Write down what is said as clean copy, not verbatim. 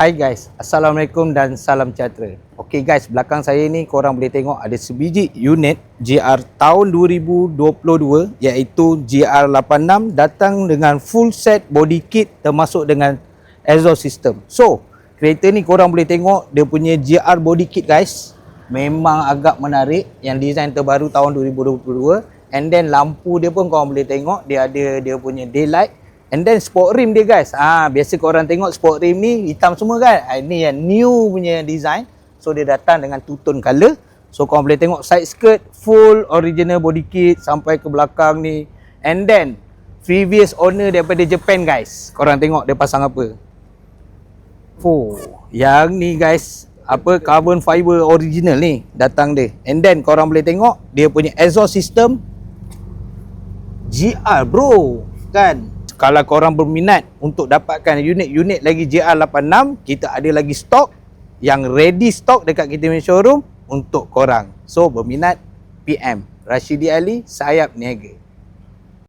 Hai guys, Assalamualaikum dan salam sejahtera. Okey guys, belakang saya ni korang boleh tengok ada sebiji unit GR tahun 2022 iaitu GR86 datang dengan full set body kit termasuk dengan exhaust system. So, kereta ni korang boleh tengok dia punya GR body kit guys. Memang agak menarik, yang design terbaru tahun 2022. And then lampu dia pun korang boleh tengok dia ada dia punya daylight. And then sport rim dia guys. Biasa korang tengok sport rim ni hitam semua kan. Ini yang new punya design. So dia datang dengan two tone color. So korang boleh tengok side skirt full original body kit sampai ke belakang ni. And then previous owner daripada Japan guys. Korang tengok dia pasang apa. Yang ni guys, carbon fiber original ni datang dia. And then korang boleh tengok dia punya exhaust system GR bro kan. Kalau korang berminat untuk dapatkan unit-unit lagi GR86, kita ada lagi stok yang ready stock dekat kita punya showroom untuk korang. So berminat PM Rashidi Ali, Sayap Niaga.